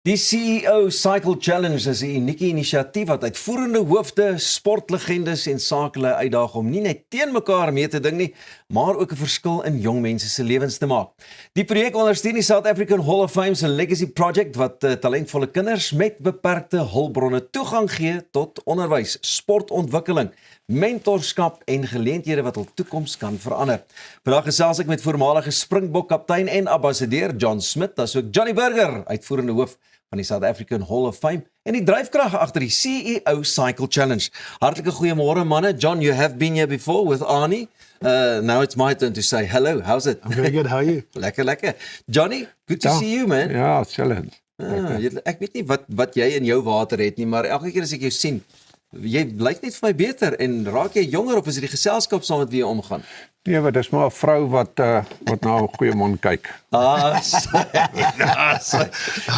Die CEO Cycle Challenge is 'n unieke inisiatief wat uitvoerende hoofde, sportlegendes en sakele uitdaag om nie net teen mekaar mee te ding nie, maar ook 'n verskil in jong mense se lewens te maak. Die projek ondersteun die South African Hall of Fame se Legacy Project wat talentvolle kinders met beperkte hulpbronne toegang gee tot onderwys, sportontwikkeling, mentorskap en geleenthede wat hul toekoms kan verander. Vandag gesels ek met voormalige Springbok kaptein en ambassadeur John Smit, asook Johnny Burger, uitvoerende hoof van die South African Hall of Fame en die dryfkrag agter die CEO Cycle Challenge. Hartlike goeiemôre manne. John, you have been here before with Arnie. Now it's my turn to say hello. How's it? I'm very good. How are you? Lekker. Johnny, good to see you, man. Ja, hetzelfde. Ek weet nie wat jy in jou water het nie, maar elke keer as ek jou sien, jy lyk net vir my beter en raak jy jonger of is dit die geselskap saam met wie jy omgaan? Nee, maar dis maar 'n vrou wat na 'n goeie mond kyk.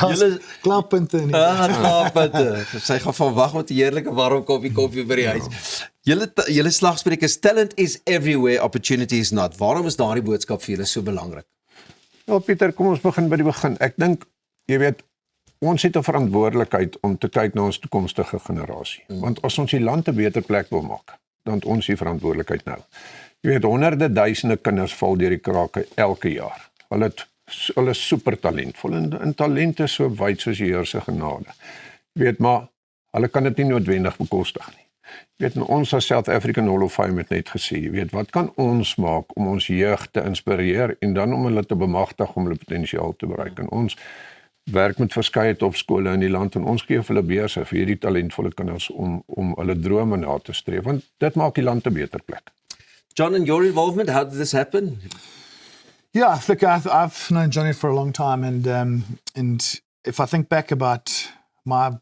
Julle Klaarpunte. klaarpunte. Sy gaan van wag met 'n heerlike warm koffie by die huis. Julle slagspreuk is talent is everywhere, opportunity is not. Waarom is daardie boodskap vir julle so belangrik? Ja, Pieter, kom ons begin by die begin. Ek dink, jy weet, ons het 'n verantwoordelikheid om te kyk na ons toekomstige generasie. Want as ons die land 'n beter plek wil maak, dan het ons die verantwoordelikheid nou. Jy weet, honderde duisende kinders val deur die krake elke jaar. Hulle is super talentvol en talent is so wyd soos die Here se genade. Jy weet, maar hulle kan dit nie noodwendig bekostig nie. Jy weet, ons as South African Hall of Fame het net gesê, jy weet, wat kan ons maak om ons jeug te inspireer en dan om hulle te bemagtig om hulle potensiaal te bereik. En ons werk met verskeie topskole in die land en ons gee vir hulle beurse vir hierdie talentvolle kinders om hulle drome na te streef, want dit maak die land 'n beter plek. John, in your involvement, how did this happen? Yeah, look, I've known Johnny for a long time, and if I think back about my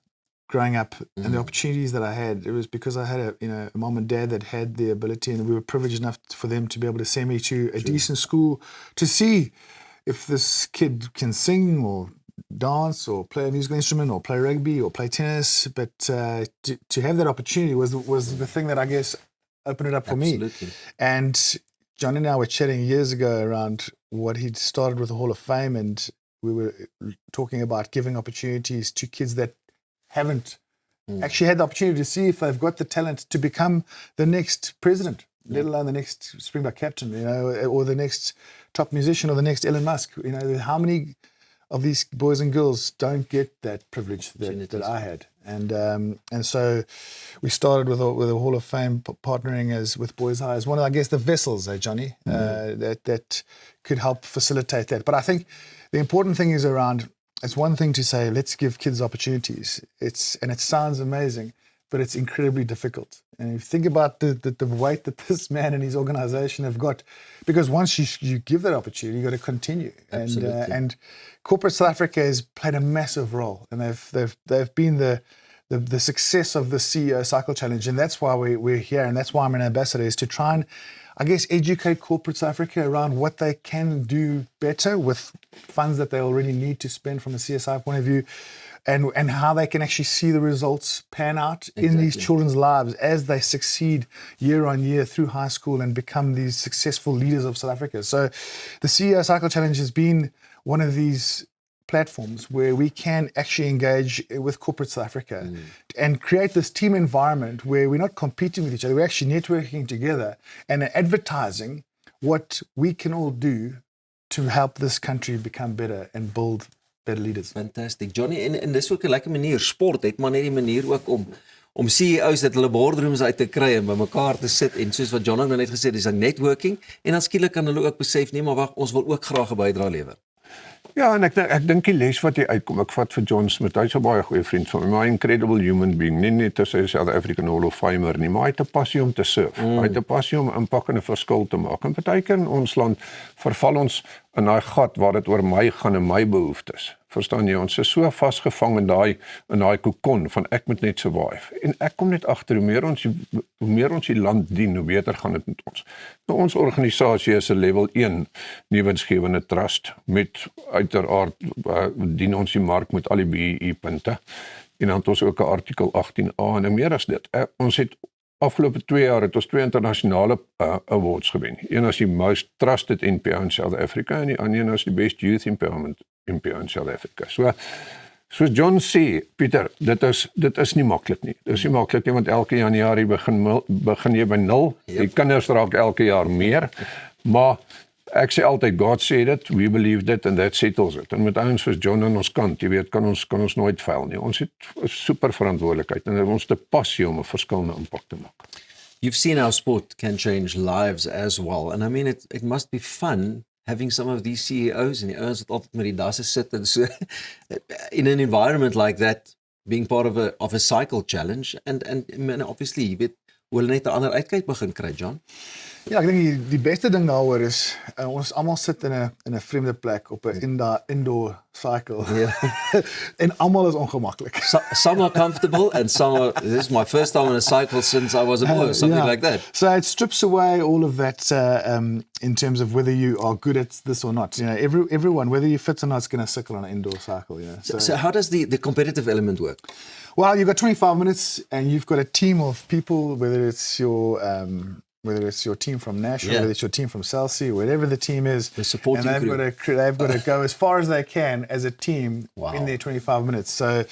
growing up and the opportunities that I had, it was because I had a mom and dad that had the ability, and we were privileged enough for them to be able to send me to a decent school to see if this kid can sing or dance or play a musical instrument or play rugby or play tennis, but to have that opportunity was the thing that I guess opened it up for Absolutely. me. And John and I were chatting years ago around what he'd started with the Hall of Fame, and we were talking about giving opportunities to kids that haven't actually had the opportunity to see if they've got the talent to become the next president, let alone the next Springbok captain, or the next top musician or the next Elon Musk. How many of these boys and girls don't get that privilege that I had, and so we started with a Hall of Fame partnering with Boys High as one of, I guess, the vessels, Johnny, that could help facilitate that. But I think the important thing is around. It's one thing to say let's give kids opportunities. And it sounds amazing, but it's incredibly difficult. And if you think about the weight that this man and his organization have got, because once you give that opportunity, you got to continue. And corporate South Africa has played a massive role, and they've been the success of the CEO Cycle Challenge, and that's why we're here, and that's why I'm an ambassador, is to try and, I guess, educate corporate South Africa around what they can do better with funds that they already need to spend from a CSI point of view, and how they can actually see the results pan out in these children's lives as they succeed year on year through high school and become these successful leaders of South Africa. So the CEO Cycle Challenge has been one of these platforms where we can actually engage with corporate South Africa and create this team environment where we're not competing with each other, we're actually networking together and advertising what we can all do to help this country become better and build better leaders. Fantastic. Johnny, en dis ook 'n lekker manier, sport het maar net die manier ook om CEOs dat hulle boardrooms uit te kry en by mekaar te sit en soos wat John nou net gesê het, dis 'n networking en dan skielik kan hulle ook besef, nee maar wag, ons wil ook graag 'n bydrae lewer. Ja, en ek dink die les wat hier uitkom, ek vat vir John Smit, hy's 'n baie goeie vriend van my, maar 'n incredible human being, nie net as 'n South African Hall of Famer nie, maar hy het 'n passie om te surf. Hy het 'n passie om impak en 'n verskil te maak. En partykeer in ons land verval ons in daai gat waar dit oor my gaan en my behoeftes. Verstaan jy, ons is so vasgevang in daai kokon van ek moet net survive. En ek kom net agter hoe meer ons die land dien, hoe beter gaan dit met ons. Nou, ons organisasie is 'n level 1 nuwensgewende trust met uiteraard dien ons die mark met al die BEE punte. En dan het ons ook 'n artikel 18A en meer as dit. Ons het afgelope 2 jaar het ons 2 internasionale awards gewen. Een as die most trusted NPO in South Africa en die ander as die best youth empowerment NPO in South Africa. So Soos John sê, Pieter, dit is nie maklik nie. Dit is nie maklik nie, want elke Januarie begin jy by 0. Die kinders raak elke jaar meer, maar ek sê altyd, God said it, we believed it, and that settles it. En met ouens soos John aan ons kant, jy weet, kan ons nooit faal nie. Ons het 'n super verantwoordelikheid en ons het 'n passie om 'n verskillende impak te maak. You've seen how sport can change lives as well. And I mean, it must be fun having some of these CEOs and die ouens wat altyd met die dasse sit en so in an environment like that, being part of a cycle challenge and obviously, jy weet, wil net 'n ander uitkyk begin kry, John. Ja, ek dink die beste ding daaroor is ons almal sit in 'n vreemde plek op 'n indoor cycle. En almal is ongemaklik. Some are comfortable and some are, this is my first time on a cycle since I was a boy, or something like that. So it strips away all of that in terms of whether you are good at this or not. You know, everyone, whether you fit or not, is going to cycle on an indoor cycle. You know. So how does the competitive element work? Well, you've got 25 minutes and you've got a team of people, whether it's your team from Nashville, whether it's your team from Chelsea, whatever the team is, the supporting and they've got to go as far as they can as a team in their 25 minutes. So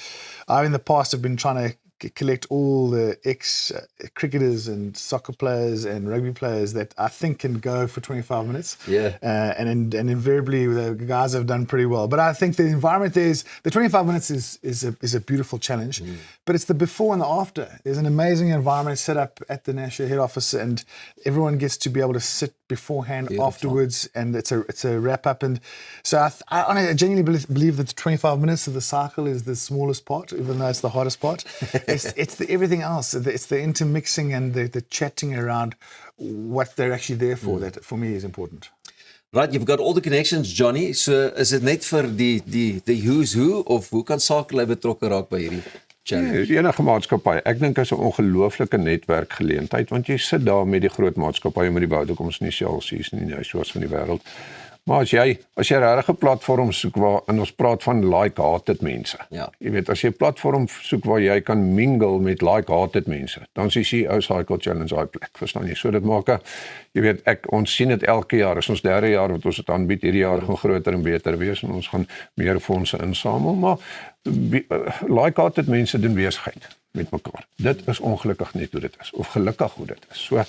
I, in the past, have been trying to collect all the ex-cricketers and soccer players and rugby players that I think can go for 25 minutes. And invariably the guys have done pretty well. But I think the environment there is, the 25 minutes is a beautiful challenge, but it's the before and the after. There's an amazing environment set up at the Nashville head office and everyone gets to be able to sit beforehand, afterwards, and it's a wrap up. And so I genuinely believe that the 25 minutes of the cycle is the smallest part, even though it's the hardest part. It's the everything else. It's the intermixing and the chatting around what they're actually there for that for me is important. Right, you've got all the connections, Johnny. So is dit net vir die who's who of hoe kan Sakelei betrokke raak by hierdie challenge? Enige maatskappy. Ek dink is 'n ongelooflike netwerkgeleentheid want jy sit daar met die groot maatskappye met die Vodacom's nie Chelsea's nie, soos van die wêreld. Maar as jy regtig 'n platform soek waar en ons praat van like-hearted mense. Ja. Jy weet as jy 'n platform soek waar jy kan mingle met like-hearted mense, dan is die Cycle Challenge daai plek, verstaan jy? So dit maak jy weet ons sien dit elke jaar. Is ons derde jaar wat ons dit aanbied. Hierdie jaar gaan groter en beter wees en ons gaan meer fondse insamel, maar like-hearted mense doen besigheid met mekaar. Dit is ongelukkig net hoe dit is of gelukkig hoe dit is. So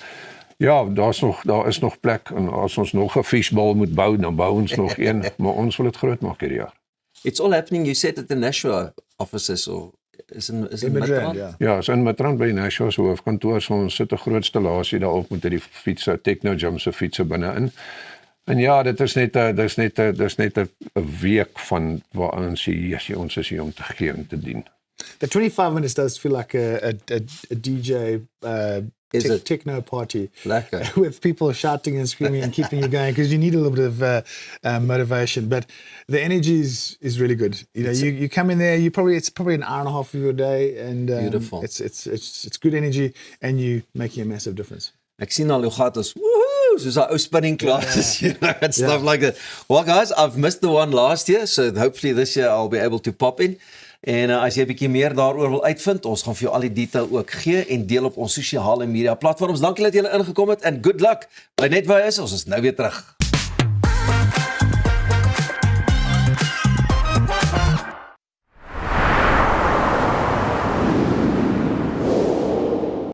ja, daar is nog plek en as ons nog 'n fishbowl moet bou, dan bou ons nog een, maar ons wil dit groot maak hierdie jaar. It's all happening, you said at the Nashua offices or is in Midrand? Ja, is in Midrand by Nashua se hoofkantoor, so ons sit 'n groot installasie daarop met hierdie fietsse, Techno Gym se fietsse binne-in. En ja, dit is net 'n week van waar ons is hier om te gee en te dien. The 25 minutes does feel like a DJ techno party with people shouting and screaming and keeping you going because you need a little bit of motivation. But the energy is really good. You know, you come in there, it's probably an hour and a half of your day, and beautiful. It's good energy, and you making a massive difference. Ek sien al hoe gat ons. Woohoo! Soos daai ou spinning classes, you know, and stuff like that. Well, guys, I've missed the one last year, so hopefully this year I'll be able to pop in. En as jy 'n bietjie meer daaroor wil uitvind, ons gaan vir jou al die detail ook gee en deel op ons sosiale media platforms. Dankie dat julle ingekom het en good luck. Bly net waar jy is, ons is nou weer terug.